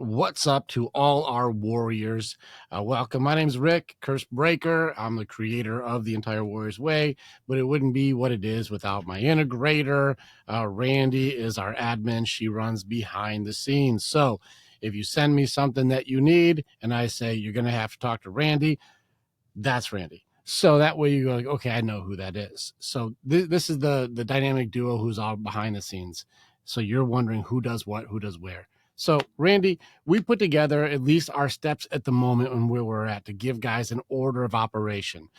What's up to all our warriors? Welcome. My name's Rick, Curse Breaker. I'm the creator of the entire Warriors Way, but it wouldn't be what it is without my integrator. Randy is our admin. She runs behind the scenes. So if you send me something that you need and I say you're going to have to talk to Randy, that's Randy. So that way you go like, okay, I know who that is. So this is the dynamic duo who's all behind the scenes. So you're wondering who does what, who does where. So Randy, we put together at least our steps at the moment and where we're at to give guys an order of operation.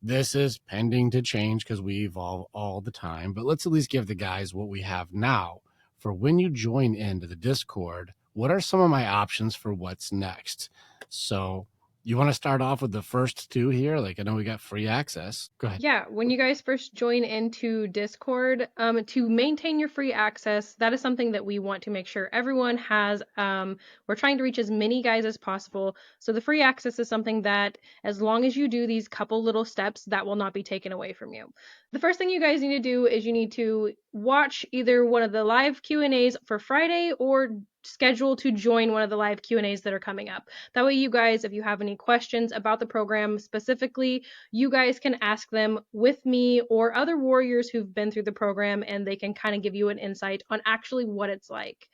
This is pending to change because we evolve all the time, but let's at least give the guys what we have now for when you join into the Discord. What are some of my options for what's next? So you want to start off with the first two here? Like, I know we got free access. Go ahead. Yeah, when you guys first join into Discord, to maintain your free access, that is something that we want to make sure everyone has. We're trying to reach as many guys as possible. So the free access is something that, as long as you do these couple little steps, that will not be taken away from you. The first thing you guys need to do is you need to watch either one of the live Q&As for Friday or schedule to join one of the live Q&As that are coming up. That way you guys, if you have any questions about the program specifically, you guys can ask them with me or other warriors who've been through the program, and they can kind of give you an insight on actually what it's like.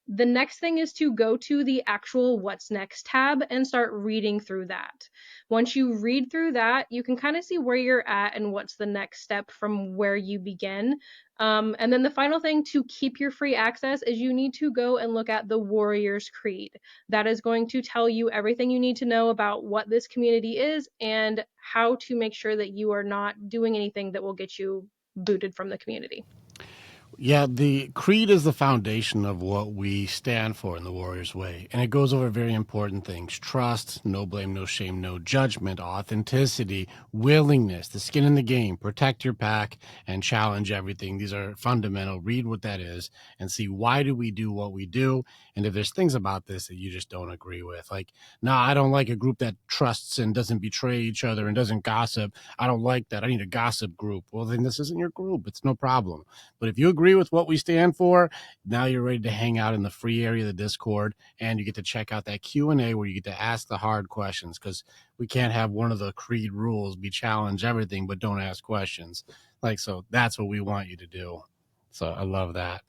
The next thing is to go to the actual What's Next tab and start reading through that. Once you read through that, you can kind of see where you're at and what's the next step from where you begin. And then the final thing to keep your free access is you need to go and look at the Warrior's Creed. That is going to tell you everything you need to know about what this community is and how to make sure that you are not doing anything that will get you booted from the community. Yeah, the creed is the foundation of what we stand for in the Warriors Way. And it goes over very important things: trust, no blame, no shame, no judgment, authenticity, willingness, the skin in the game, protect your pack, and challenge everything. These are fundamental. Read what that is and see why do we do what we do. And if there's things about this that you just don't agree with, like, no, I don't like a group that trusts and doesn't betray each other and doesn't gossip. I don't like that. I need a gossip group. Well, then this isn't your group. It's no problem. But if you agree with what we stand for, now you're ready to hang out in the free area of the Discord, and you get to check out that Q&A where you get to ask the hard questions, because we can't have one of the creed rules be challenge everything but don't ask questions. Like, so that's what we want you to do. So I love that.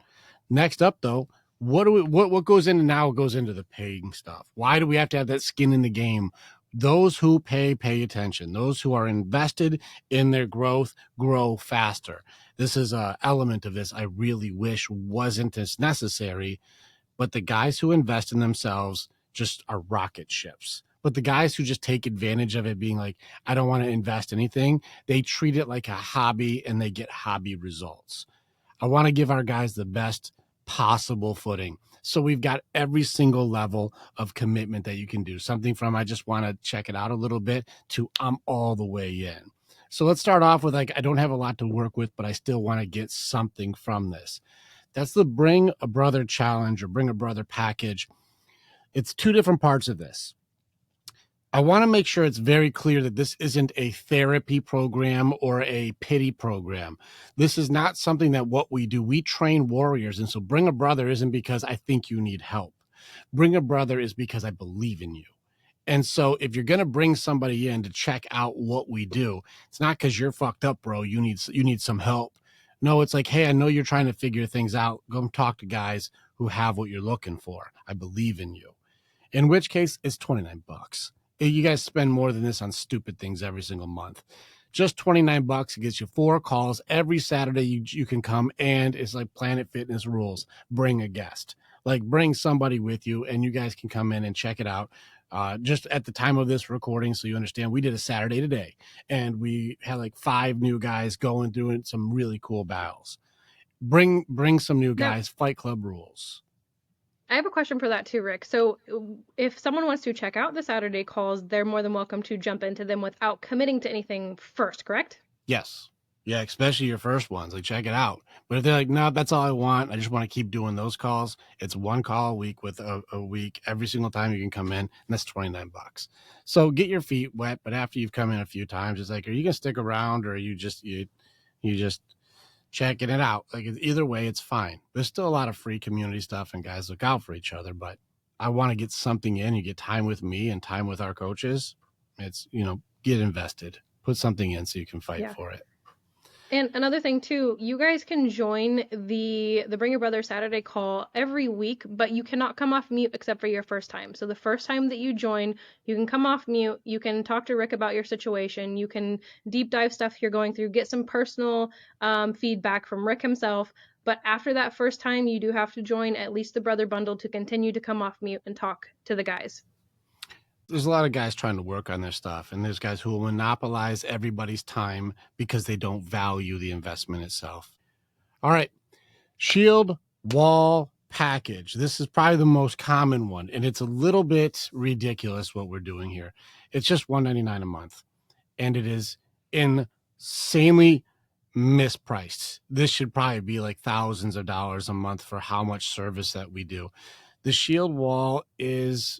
Next up, though, what goes into now goes into the paying stuff. Why do we have to have that skin in the game? Those who pay attention. Those who are invested in their growth grow faster. This is an element of this I really wish wasn't as necessary, but the guys who invest in themselves just are rocket ships. But the guys who just take advantage of it, being like, I don't want to invest anything, they treat it like a hobby and they get hobby results. I want to give our guys the best possible footing. So we've got every single level of commitment that you can do. Something from I just want to check it out a little bit to I'm all the way in. So let's start off with, like, I don't have a lot to work with, but I still want to get something from this. That's the Bring a Brother challenge or Bring a Brother package. It's two different parts of this. I want to make sure it's very clear that this isn't a therapy program or a pity program. This is not something that what we do. We train warriors. And so Bring a Brother isn't because I think you need help. Bring a Brother is because I believe in you. And so if you're going to bring somebody in to check out what we do, it's not because you're fucked up, bro. You need some help. No, it's like, hey, I know you're trying to figure things out. Go talk to guys who have what you're looking for. I believe in you. In which case, it's $29. You guys spend more than this on stupid things every single month. Just $29. It gets you 4 calls every Saturday. You can come, and it's like Planet Fitness rules. Bring a guest. Like, bring somebody with you, and you guys can come in and check it out. Just at the time of this recording, so you understand, we did a Saturday today, and we had like 5 new guys going through some really cool battles. Bring some new guys. Fight Club rules. I have a question for that too, Rick. So if someone wants to check out the Saturday calls, they're more than welcome to jump into them without committing to anything first, correct? Yes. Yeah, especially your first ones. Like, check it out. But if they're like, no, that's all I want, I just want to keep doing those calls, it's 1 call a week with a week every single time you can come in, and that's $29. So get your feet wet, but after you've come in a few times, it's like, are you gonna stick around, or are you just checking it out? Like, either way, it's fine. There's still a lot of free community stuff, and guys look out for each other, but I want to get something in. You get time with me and time with our coaches. It's, get invested, put something in so you can fight Yeah. for it. And another thing too, you guys can join the Bring Your Brother Saturday call every week, but you cannot come off mute except for your first time. So the first time that you join, you can come off mute, you can talk to Rick about your situation, you can deep dive stuff you're going through, get some personal feedback from Rick himself. But after that first time, you do have to join at least the brother bundle to continue to come off mute and talk to the guys. There's a lot of guys trying to work on their stuff, and there's guys who will monopolize everybody's time because they don't value the investment itself. All right, shield wall package. This is probably the most common one, and it's a little bit ridiculous what we're doing here. It's just $199 a month, and it is insanely mispriced. This should probably be like thousands of dollars a month for how much service that we do. The shield wall is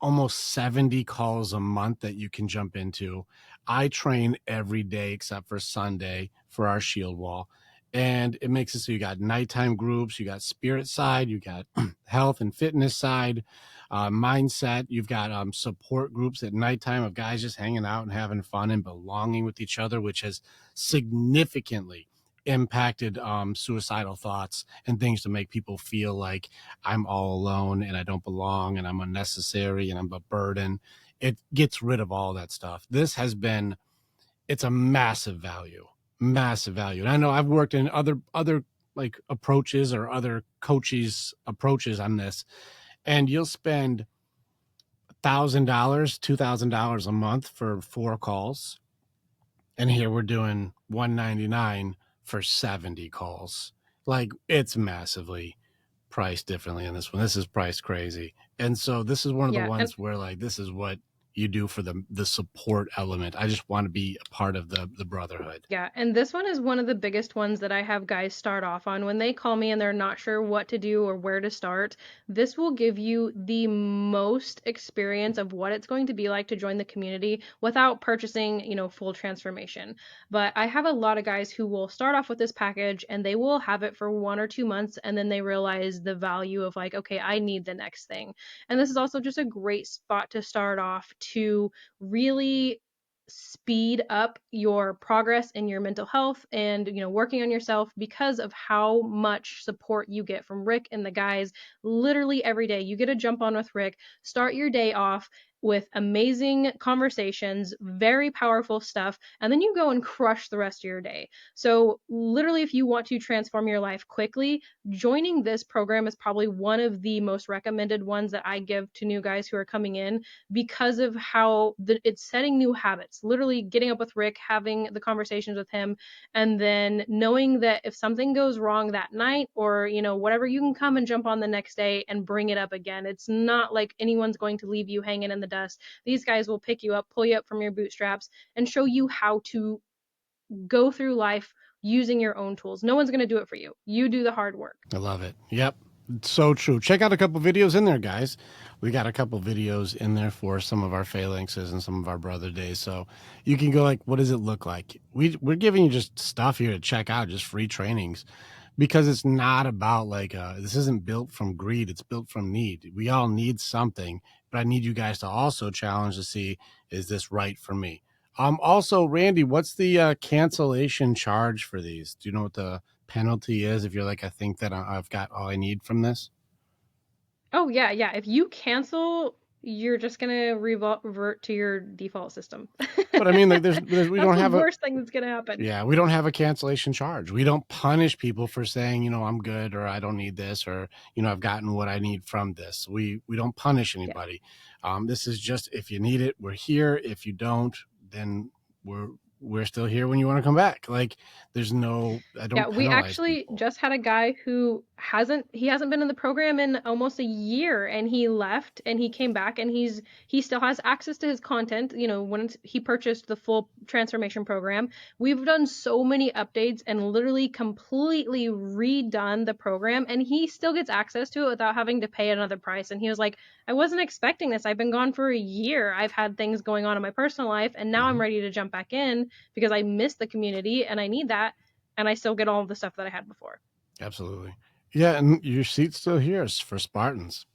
almost 70 calls a month that you can jump into. I train every day except for Sunday for our shield wall. And it makes it so you got nighttime groups, you got spirit side, you got health and fitness side, mindset. You've got support groups at nighttime of guys just hanging out and having fun and belonging with each other, which has significantly impacted suicidal thoughts and things to make people feel like I'm all alone and I don't belong and I'm unnecessary and I'm a burden. It gets rid of all that stuff. It's a massive value, massive value. And I know I've worked in other like approaches or other coaches approaches on this, and you'll spend $1,000, $2,000 a month for 4 calls. And here we're doing $199 for 70 calls. Like, it's massively priced differently in this one. This is priced crazy. And so this is one of the Yeah, and ones where like this is what you do for the support element. I just want to be a part of the brotherhood. yeah, and this one is one of the biggest ones that I have guys start off on. When they call me and they're not sure what to do or where to start, this will give you the most experience of what it's going to be like to join the community without purchasing, full transformation. But I have a lot of guys who will start off with this package and they will have it for 1 or 2 months and then they realize the value of like, okay, I need the next thing. And this is also just a great spot to start off to really speed up your progress in your mental health and working on yourself because of how much support you get from Rick and the guys literally every day. You get to jump on with Rick, start your day off with amazing conversations, very powerful stuff, and then you go and crush the rest of your day. So literally, if you want to transform your life quickly, joining this program is probably one of the most recommended ones that I give to new guys who are coming in because of how it's setting new habits. Literally getting up with Rick, having the conversations with him, and then knowing that if something goes wrong that night or, whatever, you can come and jump on the next day and bring it up again. It's not like anyone's going to leave you hanging in the dust. These guys will pick you up, pull you up from your bootstraps, and show you how to go through life using your own tools. No one's going to do it for you. You do the hard work. I love it. Yep. So true. Check out a couple videos in there, guys. We got a couple videos in there for some of our phalanxes and some of our brother days. So you can go like, what does it look like? We're giving you just stuff here to check out, just free trainings, because it's not about like this isn't built from greed. It's built from need. We all need something, but I need you guys to also challenge to see, is this right for me? Also, Randy, what's the cancellation charge for these? Do you know what the penalty is if you're like, I think that I've got all I need from this? Oh, yeah, yeah. If you cancel, you're just going to revert to your default system. But I mean, like, we That's don't the have a, worst thing that's going to happen. yeah, we don't have a cancellation charge. We don't punish people for saying, I'm good or I don't need this or, I've gotten what I need from this. We don't punish Yeah. anybody. This is just, if you need it, we're here. If you don't, then we're still here when you want to come back. Like, I Yeah, don't we penalize actually people. just had a guy who hasn't been in the program in almost a year, and he left and he came back and he still has access to his content, when he purchased the full transformation program. We've done so many updates and literally completely redone the program and he still gets access to it without having to pay another price. And he was like, I wasn't expecting this. I've been gone for a year. I've had things going on in my personal life and now I'm Mhm. ready to jump back in because I miss the community and I need that and I still get all of the stuff that I had before. Absolutely. Yeah, and your seat's still here for Spartans.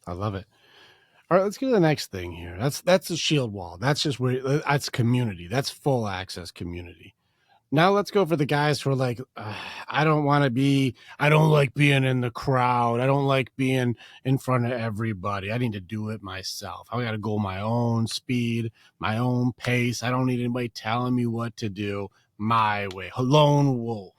I love it. All right, let's get to the next thing here. That's a shield wall. That's just where that's community. That's full access community. Now let's go for the guys who are like, I don't like being in the crowd. I don't like being in front of everybody. I need to do it myself. I got to go my own speed, my own pace. I don't need anybody telling me what to do my way. Lone wolf.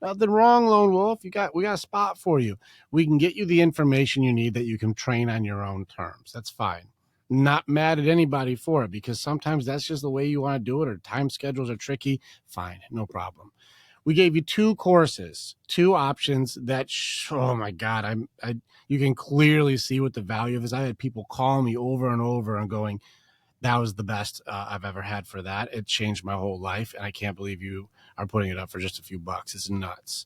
Nothing wrong, lone wolf. We got a spot for you. We can get you the information you need that you can train on your own terms. That's fine. Not mad at anybody for it, because sometimes that's just the way you want to do it, or time schedules are tricky. Fine, no problem. We gave you two courses, two options that, oh my God, you can clearly see what the value of is. I had people call me over and over and going, that was the best I've ever had for that. It changed my whole life, and I can't believe you are putting it up for just a few bucks. It's nuts.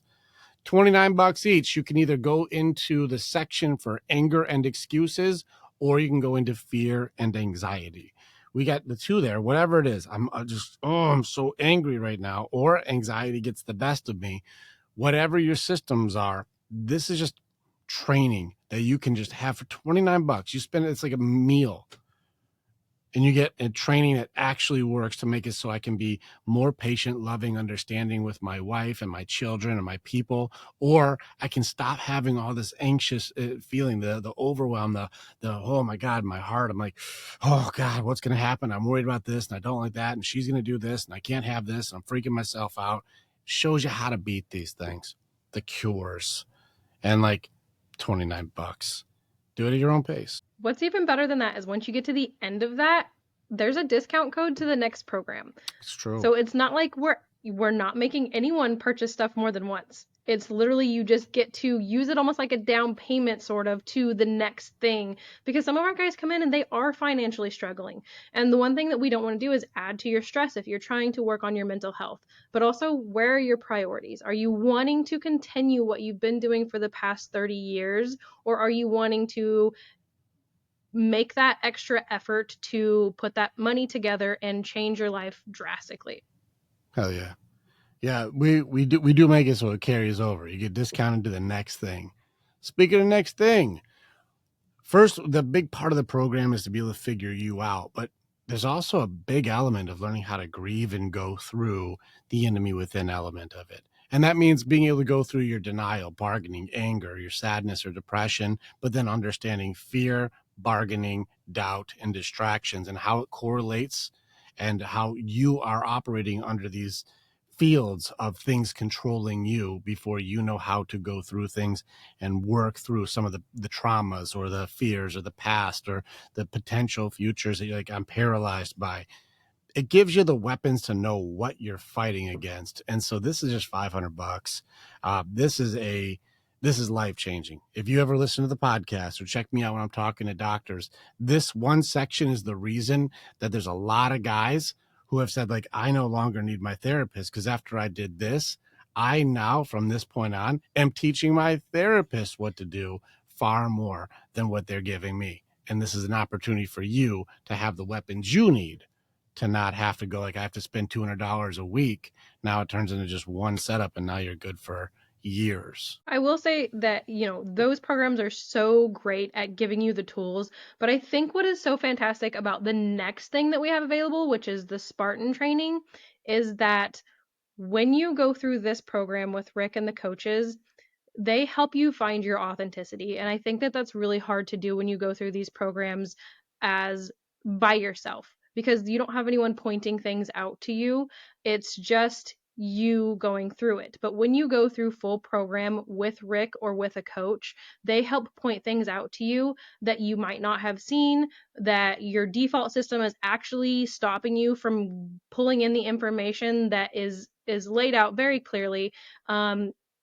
$29 each. You can either go into the section for anger and excuses, or you can go into fear and anxiety. We got the two there. Whatever it is, I'm so angry right now, or anxiety gets the best of me. Whatever your systems are, this is just training that you can just have for $29. You spend it's like a meal, and you get a training that actually works to make it so I can be more patient, loving, understanding with my wife and my children and my people, or I can stop having all this anxious feeling, the overwhelm, the oh my God, my heart. I'm like, oh God, what's going to happen? I'm worried about this, and I don't like that, and she's going to do this, and I can't have this, and I'm freaking myself out. Shows you how to beat these things, the cures, and like $29. Do it at your own pace. What's even better than that is once you get to the end of that, there's a discount code to the next program. It's true. So it's not like we're not making anyone purchase stuff more than once. It's literally you just get to use it almost like a down payment sort of to the next thing, because some of our guys come in and they are financially struggling. And the one thing that we don't want to do is add to your stress if you're trying to work on your mental health. But also, where are your priorities? Are you wanting to continue what you've been doing for the past 30 years, or are you wanting to make that extra effort to put that money together and change your life drastically? Hell yeah. Yeah, we do make it so it carries over. You get discounted to the next thing. Speaking of next thing, first, the big part of the program is to be able to figure you out, but there's also a big element of learning how to grieve and go through the enemy within element of it. And that means being able to go through your denial, bargaining, anger, your sadness or depression, but then understanding fear, bargaining, doubt, and distractions, and how it correlates, and how you are operating under these fields of things controlling you before you know how to go through things and work through some of the traumas or the fears or the past or the potential futures that you're like, I'm paralyzed by. It gives you the weapons to know what you're fighting against. And so this is just $500. This is life changing. If you ever listen to the podcast or check me out when I'm talking to doctors, this one section is the reason that there's a lot of guys who have said, like, I no longer need my therapist, because after I did this, I now, from this point on, am teaching my therapist what to do far more than what they're giving me. And this is an opportunity for you to have the weapons you need to not have to go, like, I have to spend $200 a week. Now it turns into just one setup, and now you're good for years. I will say that, those programs are so great at giving you the tools, but I think what is so fantastic about the next thing that we have available, which is the Spartan training, is that when you go through this program with Rick and the coaches, they help you find your authenticity. And I think that that's really hard to do when you go through these programs as by yourself, because you don't have anyone pointing things out to you. It's just you going through it. But when you go through full program with Rick or with a coach, they help point things out to you that you might not have seen, that your default system is actually stopping you from pulling in the information that is laid out very clearly.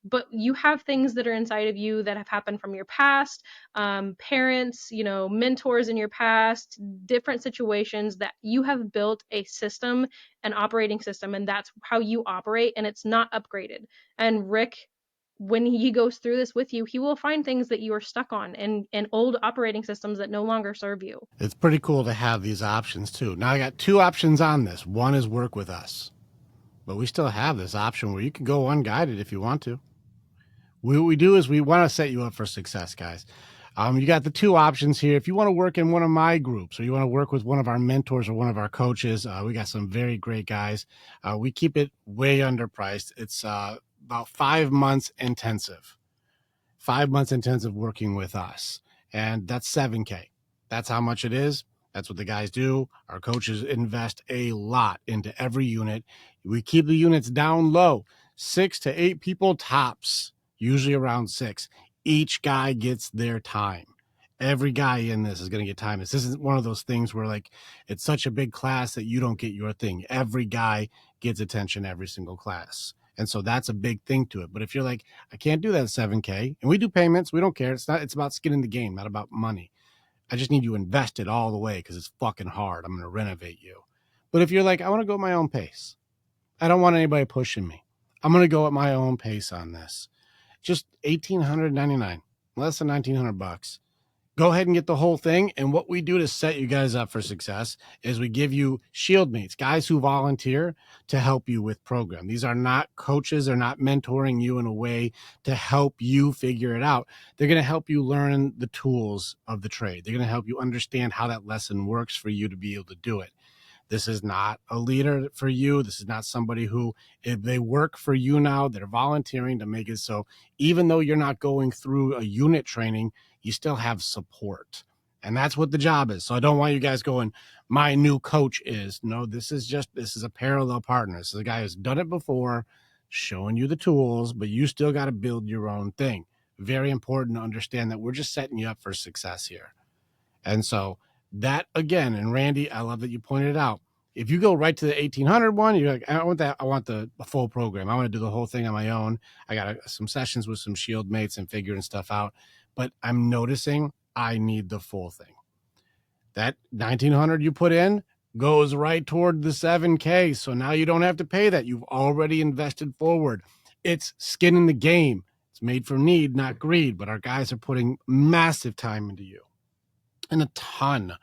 But you have things that are inside of you that have happened from your past, parents, mentors in your past, different situations that you have built a system, an operating system, and that's how you operate, and it's not upgraded. And Rick, when he goes through this with you, he will find things that you are stuck on, and old operating systems that no longer serve you. It's pretty cool to have these options too. Now I got two options on this. One is work with us, but we still have this option where you can go unguided if you want to. What we do is we want to set you up for success, guys. You got the two options here. If you want to work in one of my groups or you want to work with one of our mentors or one of our coaches, we got some very great guys. We keep it way underpriced. It's about 5 months intensive. 5 months intensive working with us. And that's 7K. That's how much it is. That's what the guys do. Our coaches invest a lot into every unit. We keep the units down low, 6 to 8 people tops, usually around 6. Each guy gets their time. Every guy in this is going to get time. This isn't one of those things where like it's such a big class that you don't get your thing. Every guy gets attention every single class. And so that's a big thing to it. But if you're like, I can't do that at 7K, and we do payments, we don't care. It's about skin in the game, not about money. I just need you invested all the way because it's fucking hard. I'm going to renovate you. But if you're like, I want to go at my own pace, I don't want anybody pushing me, I'm going to go at my own pace on this. Just $1,899, less than $1,900. Go ahead and get the whole thing. And what we do to set you guys up for success is we give you shield mates, guys who volunteer to help you with program. These are not coaches. They're not mentoring you in a way to help you figure it out. They're going to help you learn the tools of the trade. They're going to help you understand how that lesson works for you to be able to do it. This is not a leader for you. This is not somebody who, if they work for you now, they're volunteering to make it so even though you're not going through a unit training, you still have support. And that's what the job is. So I don't want you guys going, my new coach is. No, this is a parallel partner. This is a guy who's done it before, showing you the tools, but you still got to build your own thing. Very important to understand that we're just setting you up for success here. And so that again, and Randy, I love that you pointed it out. If you go right to the 1800 one, you're like, I want that. I want the full program. I want to do the whole thing on my own. I got some sessions with some shield mates and figuring stuff out. But I'm noticing I need the full thing. That 1900 you put in goes right toward the 7K. So now you don't have to pay that. You've already invested forward. It's skin in the game. It's made for need, not greed. But our guys are putting massive time into you and a ton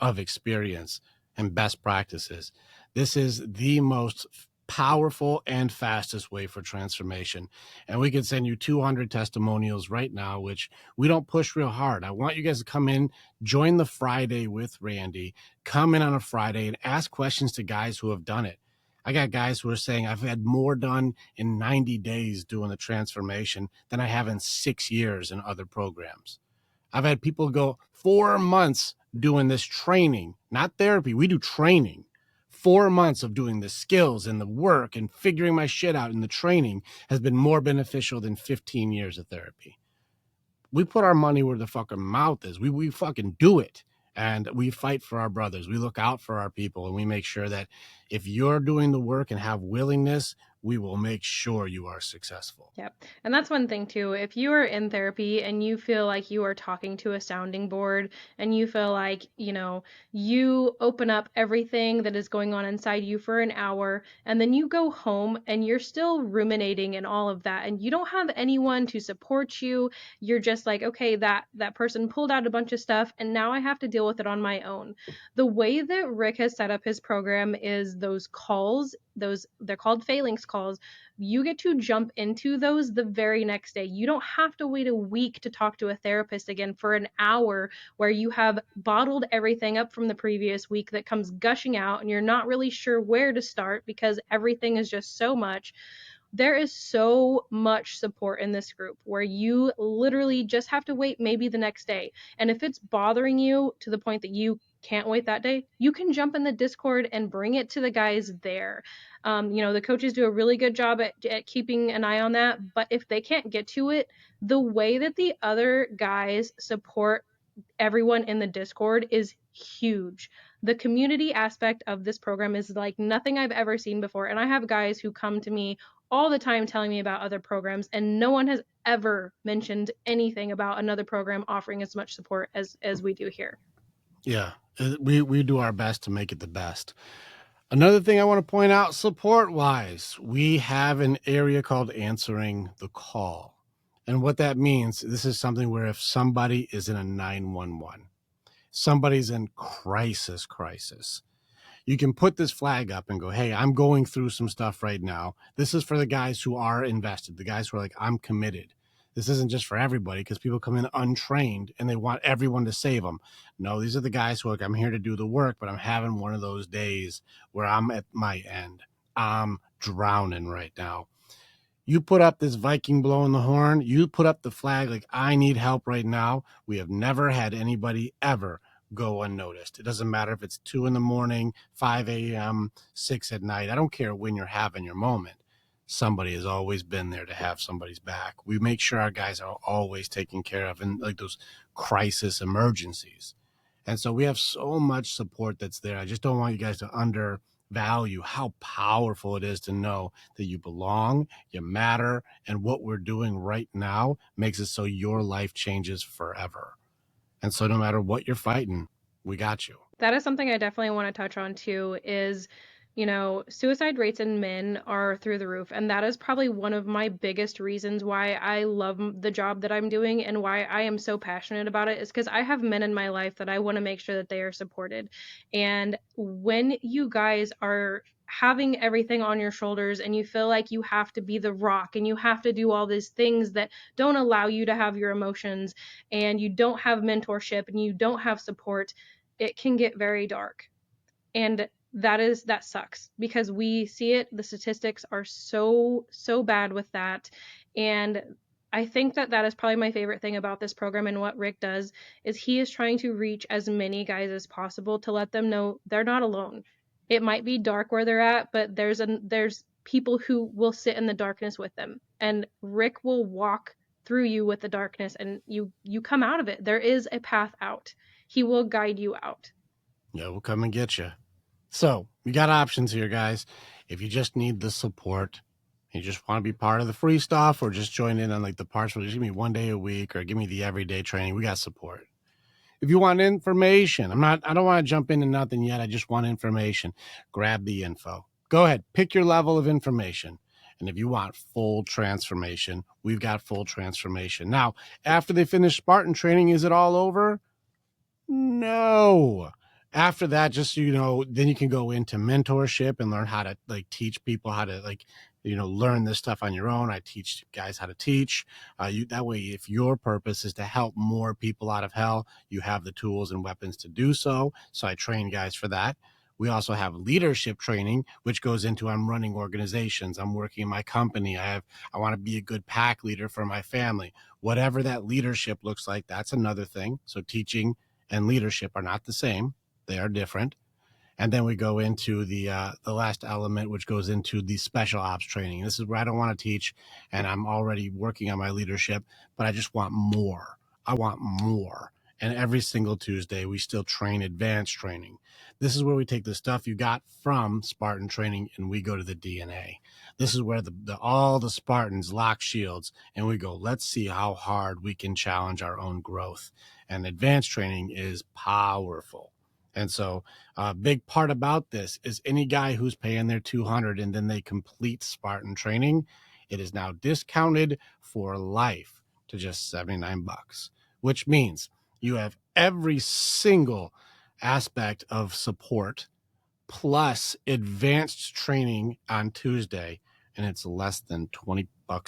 of experience and best practices. This is the most powerful and fastest way for transformation. And we can send you 200 testimonials right now, which we don't push real hard. I want you guys to come in, join the Friday with Randy, come in on a Friday and ask questions to guys who have done it. I got guys who are saying I've had more done in 90 days doing the transformation than I have in 6 years in other programs. I've had people go 4 months doing this training, not therapy. We do training. 4 months of doing the skills and the work and figuring my shit out in the training has been more beneficial than 15 years of therapy. We put our money where the fucking mouth is. We fucking do it. And we fight for our brothers. We look out for our people, and we make sure that if you're doing the work and have willingness, we will make sure you are successful. Yep. And that's one thing too. If you are in therapy and you feel like you are talking to a sounding board and you feel like, you open up everything that is going on inside you for an hour and then you go home and you're still ruminating and all of that and you don't have anyone to support you, you're just like, okay, that person pulled out a bunch of stuff and now I have to deal with it on my own. The way that Rick has set up his program is those calls, they're called phalanx calls. You get to jump into those the very next day. You don't have to wait a week to talk to a therapist again for an hour where you have bottled everything up from the previous week that comes gushing out and you're not really sure where to start because everything is just so much. There is so much support in this group where you literally just have to wait maybe the next day. And if it's bothering you to the point that you can't wait that day, you can jump in the Discord and bring it to the guys there. The coaches do a really good job at keeping an eye on that. But if they can't get to it, the way that the other guys support everyone in the Discord is huge. The community aspect of this program is like nothing I've ever seen before. And I have guys who come to me all the time telling me about other programs, and no one has ever mentioned anything about another program offering as much support as we do here. Yeah, we do our best to make it the best. Another thing I want to point out support-wise, we have an area called answering the call. And what that means, this is something where if somebody is in a 911, somebody's in crisis, you can put this flag up and go, hey, I'm going through some stuff right now. This is for the guys who are invested, the guys who are like, I'm committed. This isn't just for everybody, because people come in untrained and they want everyone to save them. No, these are the guys who are like, I'm here to do the work, but I'm having one of those days where I'm at my end. I'm drowning right now. You put up this Viking blowing the horn, you put up the flag like, I need help right now. We have never had anybody ever go unnoticed. It doesn't matter if it's 2 in the morning, 5 a.m., 6 at night. I don't care when you're having your moment. Somebody has always been there to have somebody's back. We make sure our guys are always taken care of in like those crisis emergencies. And so we have so much support that's there. I just don't want you guys to undervalue how powerful it is to know that you belong, you matter, and what we're doing right now makes it so your life changes forever. And so no matter what you're fighting, we got you. That is something I definitely want to touch on too is, suicide rates in men are through the roof. And that is probably one of my biggest reasons why I love the job that I'm doing and why I am so passionate about it is because I have men in my life that I want to make sure that they are supported. And when you guys are having everything on your shoulders and you feel like you have to be the rock and you have to do all these things that don't allow you to have your emotions and you don't have mentorship and you don't have support, it can get very dark. And that sucks because we see it. The statistics are so bad with that. And I think that is probably my favorite thing about this program and what Rick does is he is trying to reach as many guys as possible to let them know they're not alone. It might be dark where they're at, but there's people who will sit in the darkness with them. And Rick will walk through you with the darkness and you come out of it. There is a path out. He will guide you out. Yeah, we'll come and get you. So we got options here, guys. If you just need the support, you just want to be part of the free stuff or just join in on like the parts where just give me 1 day a week or give me the everyday training, we got support. If you want information, I don't want to jump into nothing yet. I just want information. Grab the info. Go ahead, pick your level of information. And if you want full transformation, we've got full transformation. Now, after they finish Spartan training, is it all over? No. After that, just so you know, then you can go into mentorship and learn how to like teach people how to like, learn this stuff on your own. I teach guys how to teach. That way, if your purpose is to help more people out of hell, you have the tools and weapons to do so. So I train guys for that. We also have leadership training, which goes into I'm running organizations. I'm working in my company. I want to be a good pack leader for my family. Whatever that leadership looks like, that's another thing. So teaching and leadership are not the same. They are different. And then we go into the last element, which goes into the special ops training. This is where I don't want to teach, and I'm already working on my leadership, but I just want more. I want more. And every single Tuesday, we still train advanced training. This is where we take the stuff you got from Spartan training and we go to the DNA. This is where all the Spartans lock shields and we go, let's see how hard we can challenge our own growth. And advanced training is powerful. And so a big part about this is any guy who's paying their $200 and then they complete Spartan training, it is now discounted for life to just $79, which means you have every single aspect of support plus advanced training on Tuesday, and it's less than $20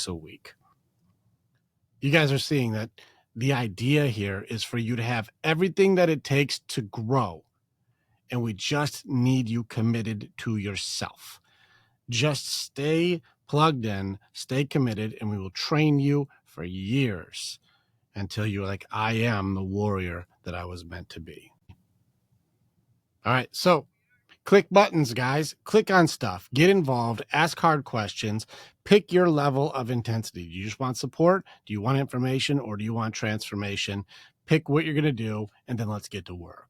a week. You guys are seeing that the idea here is for you to have everything that it takes to grow. And we just need you committed to yourself. Just stay plugged in, stay committed, and we will train you for years until you're like, I am the warrior that I was meant to be. All right, so click buttons, guys. Click on stuff. Get involved. Ask hard questions. Pick your level of intensity. Do you just want support? Do you want information? Or do you want transformation? Pick what you're going to do, and then let's get to work.